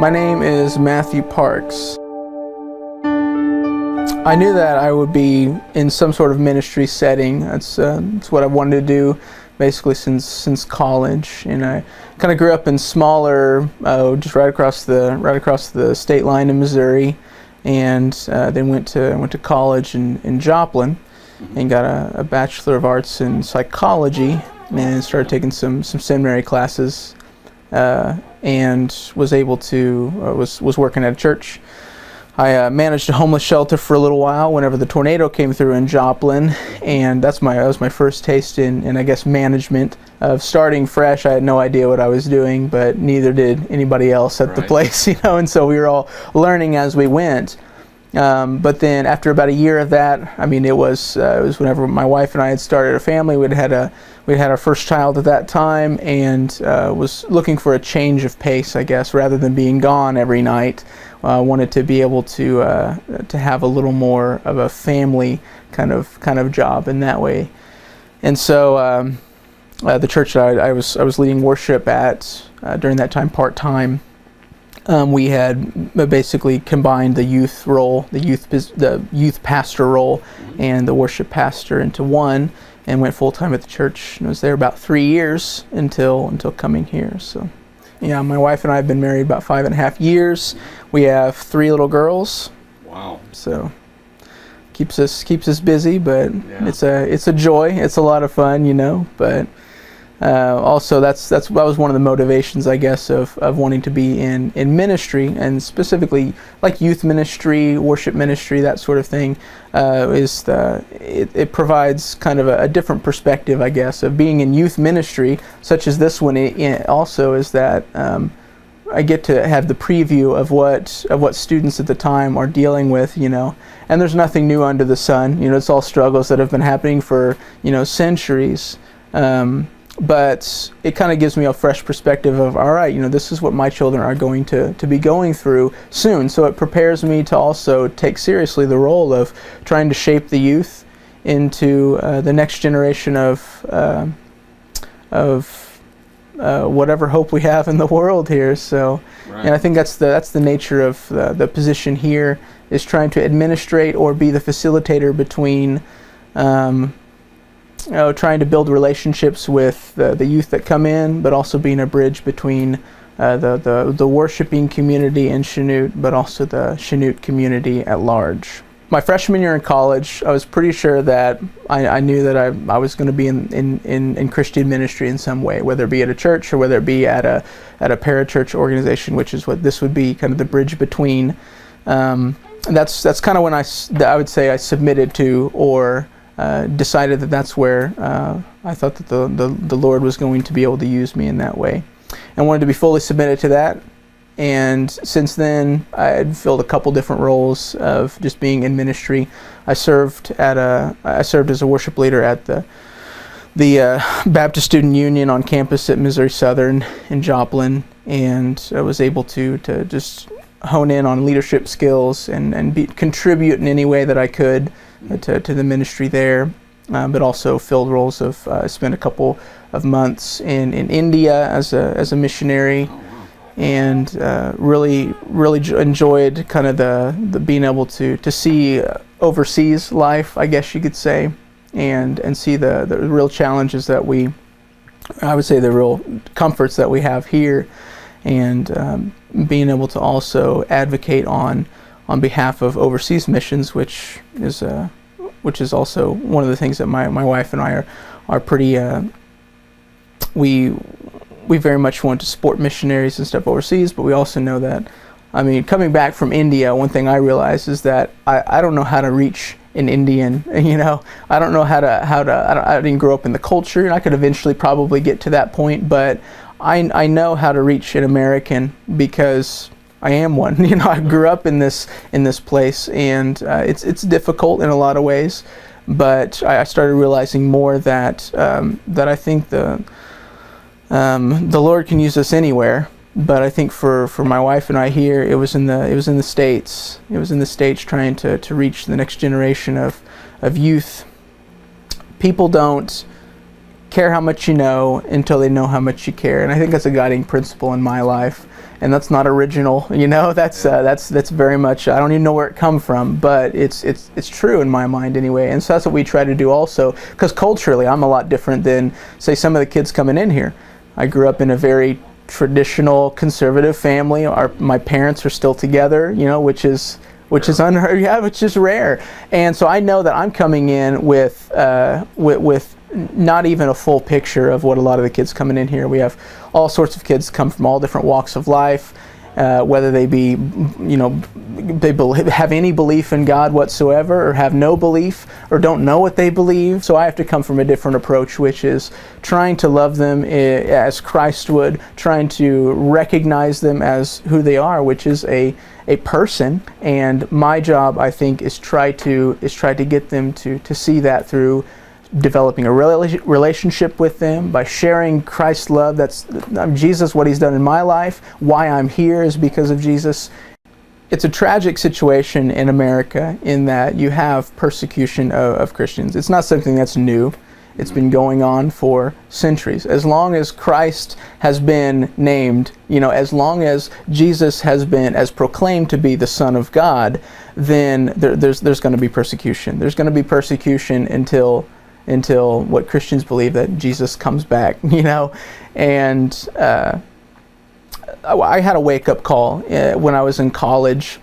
My name is Matthew Parks. I knew that I would be in some sort of ministry setting. That's what I wanted to do basically since college. And I kind of grew up in smaller, just right across the state line in Missouri, and then went to college in Joplin and got a Bachelor of Arts in Psychology, and started taking some seminary classes, and was able to was working at a church. I managed a homeless shelter for a little while whenever the tornado came through in Joplin, and that was my first taste in I guess management. Of starting fresh, I had no idea what I was doing, but neither did anybody else at the place, and so we were all learning as we went. But then after about a year of that, I mean, it was whenever my wife and I had started a family. We had our first child at that time, and was looking for a change of pace, I guess, rather than being gone every night. Wanted to be able to have a little more of a family kind of job in that way. And so the church that I was leading worship at during that time part-time, we had basically combined the youth role, the youth pastor role, and the worship pastor into one, and went full-time at the church. And I was there about 3 years until coming here. So yeah, my wife and I have been married about 5.5 years. We have 3 little girls. Wow. So keeps us busy, but yeah. It's a joy. It's a lot of fun, but also that was one of the motivations, I guess, of wanting to be in ministry, and specifically like youth ministry, worship ministry, that sort of thing. It provides kind of a different perspective, I guess, of being in youth ministry, such as this one. It also is that I get to have the preview of what students at the time are dealing with, and there's nothing new under the sun. It's all struggles that have been happening for centuries. But it kind of gives me a fresh perspective of, all right, this is what my children are going to be going through soon. So it prepares me to also take seriously the role of trying to shape the youth into the next generation of whatever hope we have in the world here. So, right. And I think that's the nature of the position here, is trying to administrate or be the facilitator between trying to build relationships with the youth that come in, but also being a bridge between the worshiping community in Chanute, but also the Chanute community at large. My freshman year in college, I was pretty sure that I knew that I was going to be in Christian ministry in some way, whether it be at a church or whether it be at a parachurch organization, which is what this would be, kind of the bridge between. That's kind of when I would say I submitted to, or decided that's where I thought that the Lord was going to be able to use me in that way, and wanted to be fully submitted to that. And since then, I had filled a couple different roles of just being in ministry. I served as a worship leader at the Baptist Student Union on campus at Missouri Southern in Joplin, and I was able to just hone in on leadership skills and contribute in any way that I could to the ministry there, but also filled roles of spent a couple of months in India as a missionary. Oh, wow. And really enjoyed kind of the being able to see overseas life, I guess you could say, and see the real challenges that I would say the real comforts that we have here, and being able to also advocate on behalf of overseas missions, which is also one of the things that my wife and I are pretty we very much want to support missionaries and stuff overseas, but we also know that, coming back from India, one thing I realized is that I don't know how to reach an Indian. I don't know how to. I didn't grow up in the culture, and I could eventually probably get to that point, but I know how to reach an American because I am one. I grew up in this place, and it's difficult in a lot of ways, but I started realizing more that I think the Lord can use us anywhere. But I think for my wife and I here, it was in the States. It was in the States, trying to reach the next generation of youth. People don't care how much you know until they know how much you care, and I think that's a guiding principle in my life. and that's not original. That's very much, I don't even know where it come from, but it's true in my mind anyway. And so that's what we try to do also, because culturally I'm a lot different than, say, some of the kids coming in here. I grew up in a very traditional conservative family. My parents are still together, which is unheard, which is rare. And so I know that I'm coming in with not even a full picture of what a lot of the kids coming in here. We have all sorts of kids come from all different walks of life, whether they be, have any belief in God whatsoever, or have no belief, or don't know what they believe. So I have to come from a different approach, which is trying to love them as Christ would, trying to recognize them as who they are, which is a person. And my job, I think, is try to get them to see that through developing a relationship with them, by sharing Christ's love. That's Jesus, what he's done in my life. Why I'm here is because of Jesus. It's a tragic situation in America in that you have persecution of Christians. It's not something that's new. It's been going on for centuries. As long as Christ has been named, as long as Jesus has been as proclaimed to be the Son of God, then there's going to be persecution. There's going to be persecution until what Christians believe, that Jesus comes back, And I had a wake-up call when I was in college,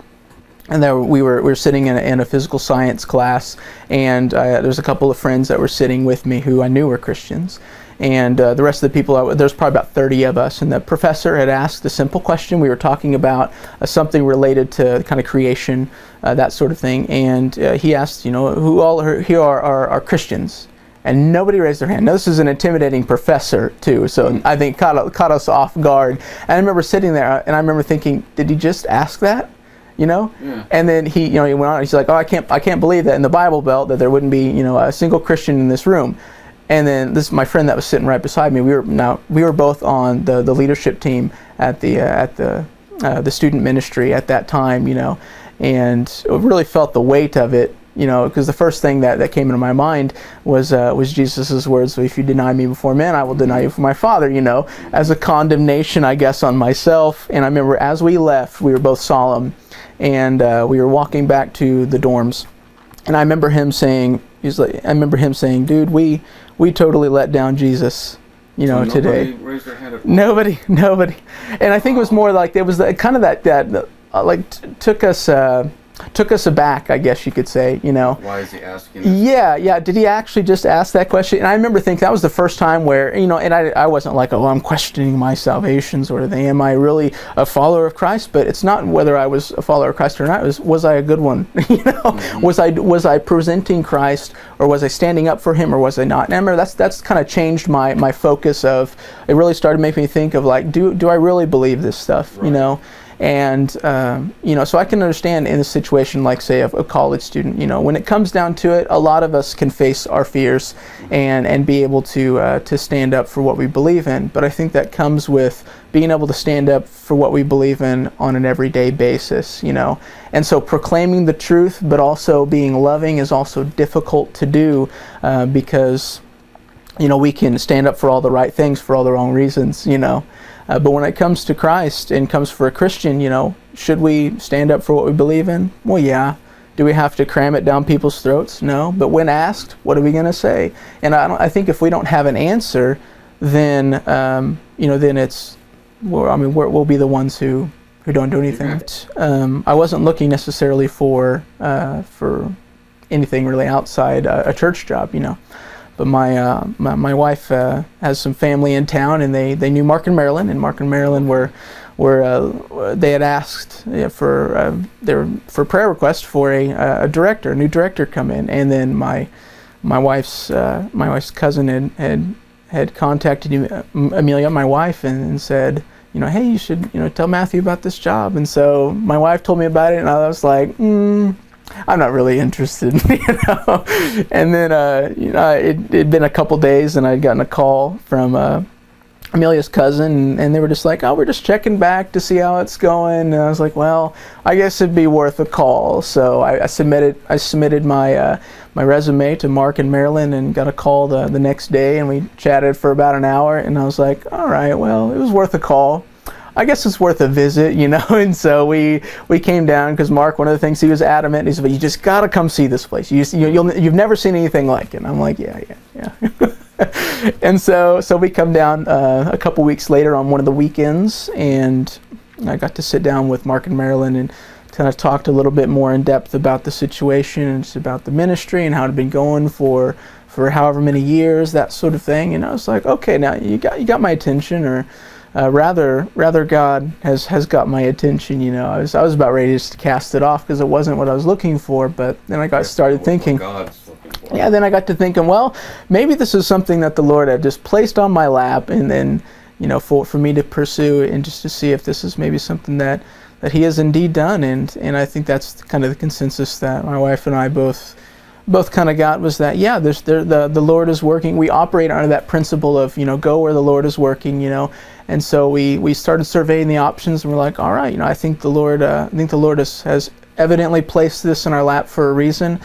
and we were sitting in a physical science class, and there's a couple of friends that were sitting with me who I knew were Christians, and the rest of the people, there's probably about 30 of us, and the professor had asked a simple question. We were talking about something related to kind of creation, that sort of thing, and he asked, who all here are Christians? And nobody raised their hand. Now, this is an intimidating professor, too, so I think caught us off guard. And I remember sitting there, and I remember thinking, did he just ask that? Yeah. And then he went on, he's like, I can't believe that in the Bible Belt that there wouldn't be, a single Christian in this room. And then my friend that was sitting right beside me, we were both on the leadership team at the student ministry at that time, and really felt the weight of it. Because the first thing that came into my mind was Jesus' words, so if you deny me before men, I will deny you before my Father, as a condemnation, I guess, on myself. And I remember as we left, we were both solemn, and we were walking back to the dorms. And I remember him saying, dude, we totally let down Jesus, so today. Nobody raised their hand up. Nobody. And I think it was more like, it was kind of that took us aback, I guess you could say, Why is he asking this? Yeah. Did he actually just ask that question? And I remember thinking that was the first time where, and I wasn't like, I'm questioning my salvation sort of thing. Am I really a follower of Christ? But it's not whether I was a follower of Christ or not. Was I a good one? Mm-hmm. Was I presenting Christ, or was I standing up for him, or was I not? And I remember that's kind of changed my focus of, it really started making me think of like, do I really believe this stuff, Right. And, so I can understand in a situation like, say, a college student, when it comes down to it, a lot of us can face our fears and be able to stand up for what we believe in. But I think that comes with being able to stand up for what we believe in on an everyday basis, And so proclaiming the truth, but also being loving is also difficult to do because, we can stand up for all the right things for all the wrong reasons, But when it comes to Christ and comes for a Christian, should we stand up for what we believe in? Well, yeah. Do we have to cram it down people's throats? No. But when asked, what are we going to say? And I think if we don't have an answer, then then it's, we'll be the ones who don't do anything. I wasn't looking necessarily for anything really outside a church job, But my wife has some family in town, and they knew Mark and Marilyn, were they had asked for prayer requests for a new director come in, and then my wife's cousin had contacted Amelia, my wife, and said, hey, you should tell Matthew about this job. And so my wife told me about it, and I was like, I'm not really interested, And then, it'd been a couple days, and I'd gotten a call from Amelia's cousin, and they were just like, we're just checking back to see how it's going. And I was like, well, I guess it'd be worth a call. So I submitted my resume to Mark and Marilyn, and got a call the next day, and we chatted for about an hour. And I was like, all right, well, it was worth a call. I guess it's worth a visit, And so we came down because Mark, one of the things he was adamant, he said, "But you just got to come see this place. You've never seen anything like it." And I'm like, yeah. And so we come down a couple weeks later on one of the weekends, and I got to sit down with Mark and Marilyn and kind of talked a little bit more in depth about the situation and just about the ministry and how it had been going for however many years, that sort of thing. And I was like, okay, now you got my attention, or rather God has got my attention. I was about ready just to cast it off because it wasn't what I was looking for. But then I started thinking, then I got to thinking, well, maybe this is something that the Lord had just placed on my lap, and then for me to pursue and just to see if this is maybe something that He has indeed done. And I think that's kind of the consensus that my wife and I both kind of got, was that the Lord is working. We operate under that principle of go where the Lord is working, and so we started surveying the options, and we're like, all right, I think the Lord has evidently placed this in our lap for a reason.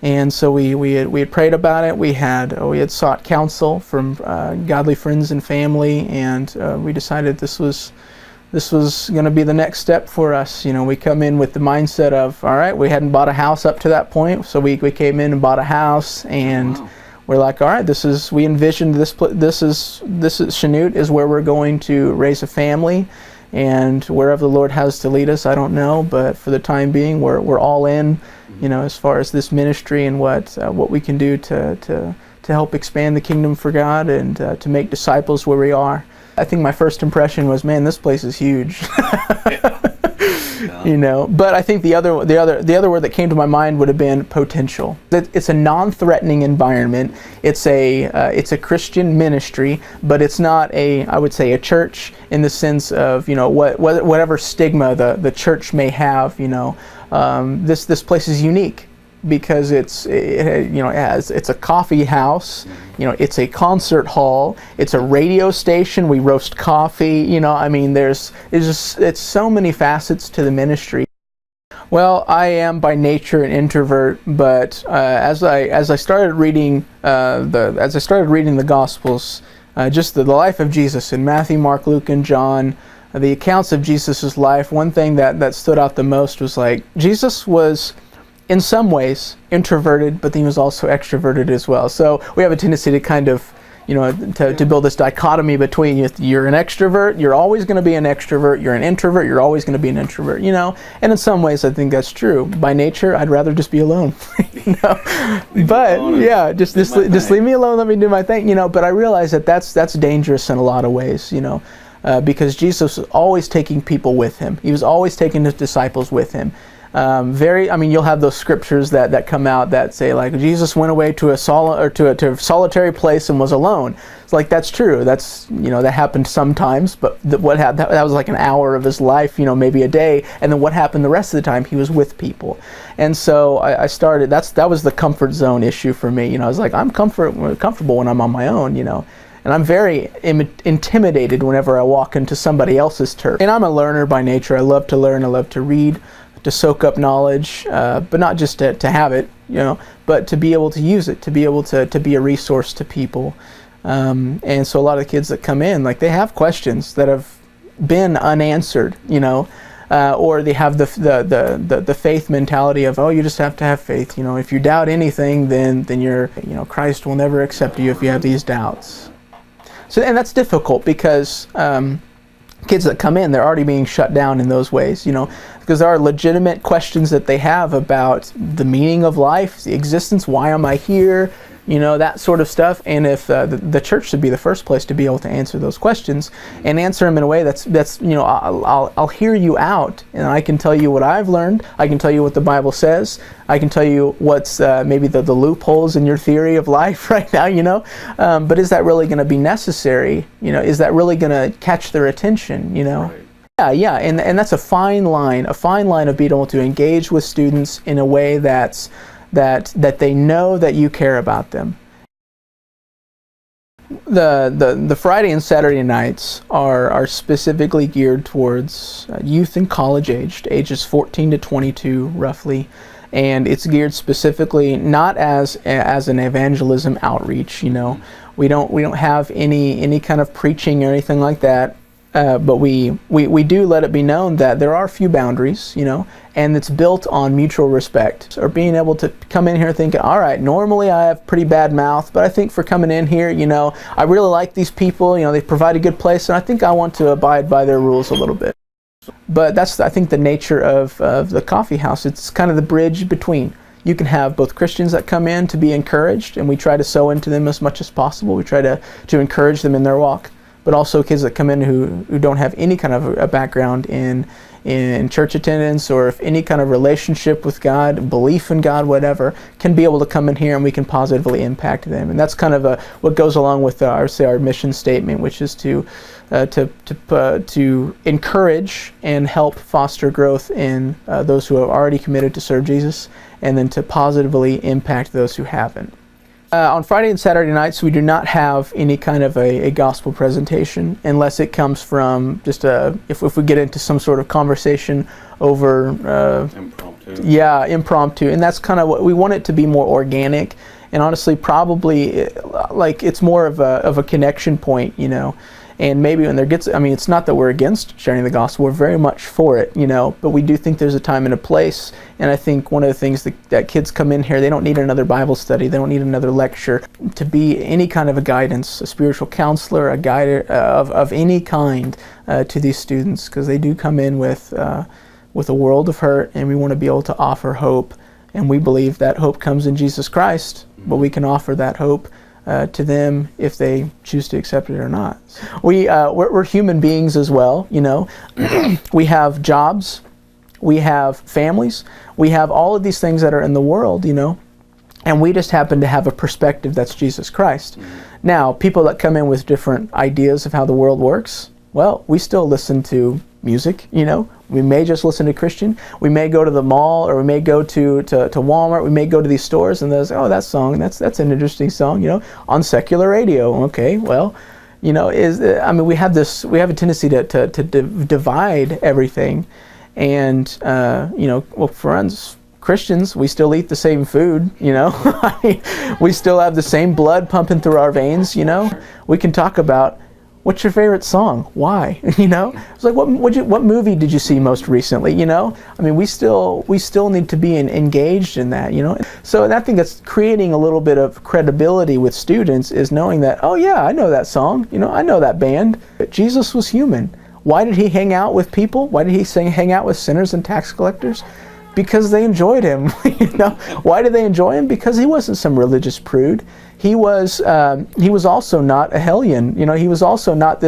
And so we had prayed about it. We had sought counsel from godly friends and family, and we decided this was going to be the next step for us. We come in with the mindset of, all right, we hadn't bought a house up to that point, so we came in and bought a house, and we're like, all right, we envisioned this is Chanute is where we're going to raise a family, and wherever the Lord has to lead us, I don't know, but for the time being, we're all in, as far as this ministry and what we can do to help expand the kingdom for God and to make disciples where we are. I think my first impression was, man, this place is huge. But I think the other word that came to my mind would have been potential. It's a non-threatening environment. It's a Christian ministry, but it's not I would say a church in the sense of whatever stigma the church may have. This place is unique because it's a coffee house, it's a concert hall, it's a radio station, we roast coffee, it's so many facets to the ministry. Well, I am by nature an introvert, but as I started reading the Gospels, just the life of Jesus in Matthew, Mark, Luke, and John, the accounts of Jesus' life, one thing that stood out the most was like Jesus was in some ways introverted, but then he was also extroverted as well. So we have a tendency to kind of, to build this dichotomy between you're an extrovert, you're always going to be an extrovert, you're an introvert, you're always going to be an introvert, And in some ways, I think that's true. By nature, I'd rather just be alone, But yeah, just leave me alone, let me do my thing, But I realize that's dangerous in a lot of ways, because Jesus was always taking people with him. He was always taking his disciples with him. You'll have those scriptures that come out that say like Jesus went away to a solitary place and was alone. It's like, that's true. That's that happened sometimes, but that was like an hour of his life, maybe a day, and then what happened the rest of the time? He was with people. And so I started. That was the comfort zone issue for me. I was like, I'm comfortable when I'm on my own. And I'm very intimidated whenever I walk into somebody else's turf. And I'm a learner by nature. I love to learn. I love to read, to soak up knowledge, but not just to have it, but to be able to use it, to be able to be a resource to people. And so a lot of the kids that come in, like, they have questions that have been unanswered, or they have the faith mentality of, oh, you just have to have faith. If you doubt anything, then you're, Christ will never accept you if you have these doubts. So, and that's difficult because kids that come in, they're already being shut down in those ways, because there are legitimate questions that they have about the meaning of life, the existence, why am I here, that sort of stuff. And if the church should be the first place to be able to answer those questions and answer them in a way that's I'll hear you out, and I can tell you what I've learned. I can tell you what the Bible says. I can tell you what's maybe the loopholes in your theory of life right now, but is that really going to be necessary? Is that really going to catch their attention? Right. Yeah, and that's a fine line of being able to engage with students in a way that they know that you care about them. The Friday and Saturday nights are specifically geared towards youth and college ages 14 to 22 roughly, and it's geared specifically not as an evangelism outreach. We don't have any kind of preaching or anything like that. But we do let it be known that there are few boundaries, and it's built on mutual respect, or being able to come in here thinking, all right, normally I have pretty bad mouth, but I think for coming in here, I really like these people, they provide a good place, and I think I want to abide by their rules a little bit. But that's, I think, the nature of the coffee house. It's kind of the bridge between. You can have both Christians that come in to be encouraged, and we try to sow into them as much as possible. We try to encourage them in their walk. But also kids that come in who don't have any kind of a background in church attendance, or if any kind of relationship with God, belief in God, whatever, can be able to come in here and we can positively impact them. And that's kind of what goes along with our mission statement, which is to encourage and help foster growth in those who have already committed to serve Jesus, and then to positively impact those who haven't. On Friday and Saturday nights, we do not have any kind of a gospel presentation, unless it comes from just if we get into some sort of conversation over impromptu. Yeah, impromptu, and that's kind of what we want it to be, more organic, and honestly, probably like it's more of a connection point, And maybe when it's not that we're against sharing the gospel, we're very much for it, but we do think there's a time and a place. And I think one of the things that kids come in here, they don't need another Bible study, they don't need another lecture to be any kind of a guidance, a spiritual counselor, a guide of any kind to these students, because they do come in with a world of hurt, and we want to be able to offer hope. And we believe that hope comes in Jesus Christ, but we can offer that hope to them if they choose to accept it or not. We're human beings as well, We have jobs, we have families, we have all of these things that are in the world, and we just happen to have a perspective that's Jesus Christ. Now, people that come in with different ideas of how the world works, well, we still listen to music, We may just listen to Christian. We may go to the mall, or we may go to Walmart. We may go to these stores, and there's, that song, that's an interesting song, on secular radio. Okay, well, we have a tendency to divide everything, and for us Christians, we still eat the same food, we still have the same blood pumping through our veins, We can talk about, what's your favorite song? Why? It's like, what movie did you see most recently? We still need to be engaged in that. So I think that's creating a little bit of credibility with students, is knowing that, oh yeah, I know that song. I know that band. But Jesus was human. Why did he hang out with people? Why did he hang out with sinners and tax collectors? Because they enjoyed him. Why did they enjoy him? Because he wasn't some religious prude. He was also not a hellion. He was also not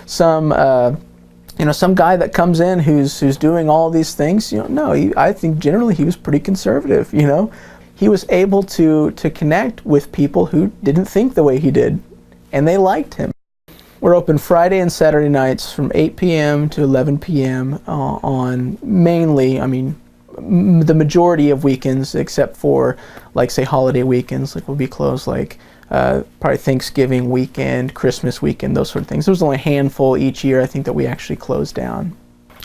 some guy that comes in who's doing all these things. I think generally he was pretty conservative. He was able to connect with people who didn't think the way he did, and they liked him. We're open Friday and Saturday nights from 8 p.m. to 11 p.m. On mainly, the majority of weekends, except for, like, say, holiday weekends, like, we'll be closed, like, probably Thanksgiving weekend, Christmas weekend, those sort of things. There's only a handful each year, I think, that we actually close down.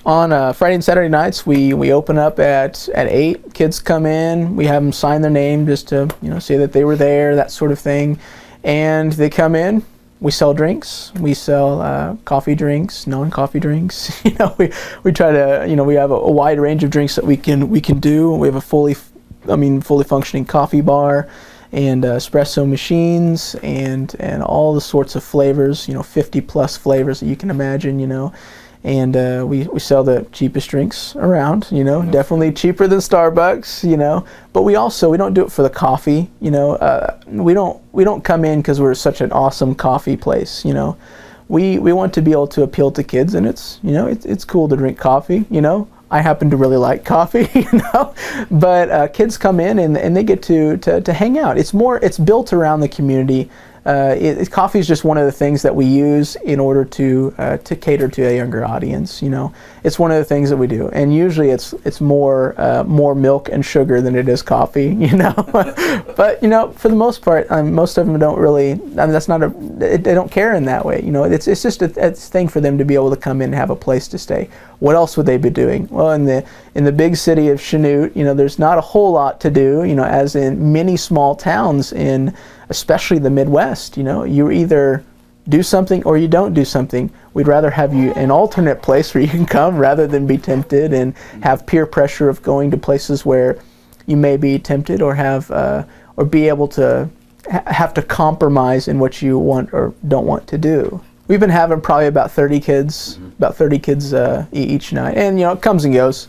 On Friday and Saturday nights, we open up at 8. Kids come in, we have them sign their name just to, say that they were there, that sort of thing. And they come in. We sell drinks. We sell coffee drinks, non-coffee drinks. We try to, we have a wide range of drinks that we can do. We have a fully functioning coffee bar, and espresso machines, and all the sorts of flavors. 50 plus flavors that you can imagine. And we sell the cheapest drinks around, definitely cheaper than Starbucks, but we don't do it for the coffee, we don't come in because we're such an awesome coffee place, we want to be able to appeal to kids, and it's cool to drink coffee, I happen to really like coffee, but kids come in and they get to hang out. It's built around the community. Coffee is just one of the things that we use in order to cater to a younger audience. It's one of the things that we do, and usually it's more milk and sugar than it is coffee. But for the most part, most of them don't really. That's not they don't care in that way. It's just a thing for them to be able to come in and have a place to stay. What else would they be doing? Well, in the big city of Chanute, there's not a whole lot to do. As in many small towns in especially the Midwest, you're either do something or you don't do something. We'd rather have you an alternate place where you can come rather than be tempted and have peer pressure of going to places where you may be tempted or have or be able to have to compromise in what you want or don't want to do. We've been having probably about 30 kids, each night, and it comes and goes.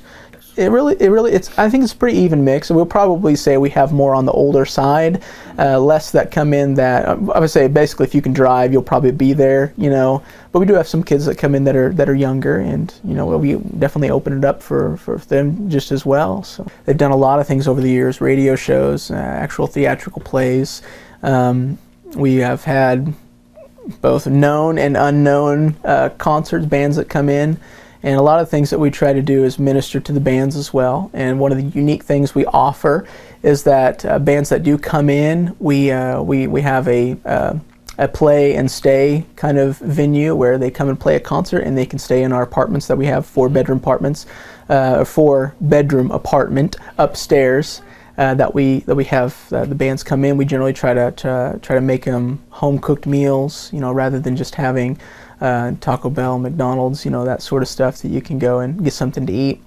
I think it's a pretty even mix. We'll probably say we have more on the older side, less that come in that, I would say basically if you can drive, you'll probably be there, but we do have some kids that come in that are younger, and, we definitely open it up for them just as well. So they've done a lot of things over the years, radio shows, actual theatrical plays. We have had both known and unknown concerts, bands that come in. And a lot of things that we try to do is minister to the bands as well. And one of the unique things we offer is that bands that do come in, we have a play and stay kind of venue where they come and play a concert, and they can stay in our apartments that we have, 4-bedroom apartments, 4-bedroom apartment upstairs that we have the bands come in. We generally try to make them home cooked meals, rather than just having Taco Bell, McDonald's, that sort of stuff that you can go and get something to eat.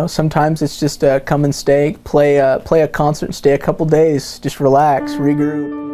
Sometimes it's just come and stay, play a concert and stay a couple days, just relax, regroup.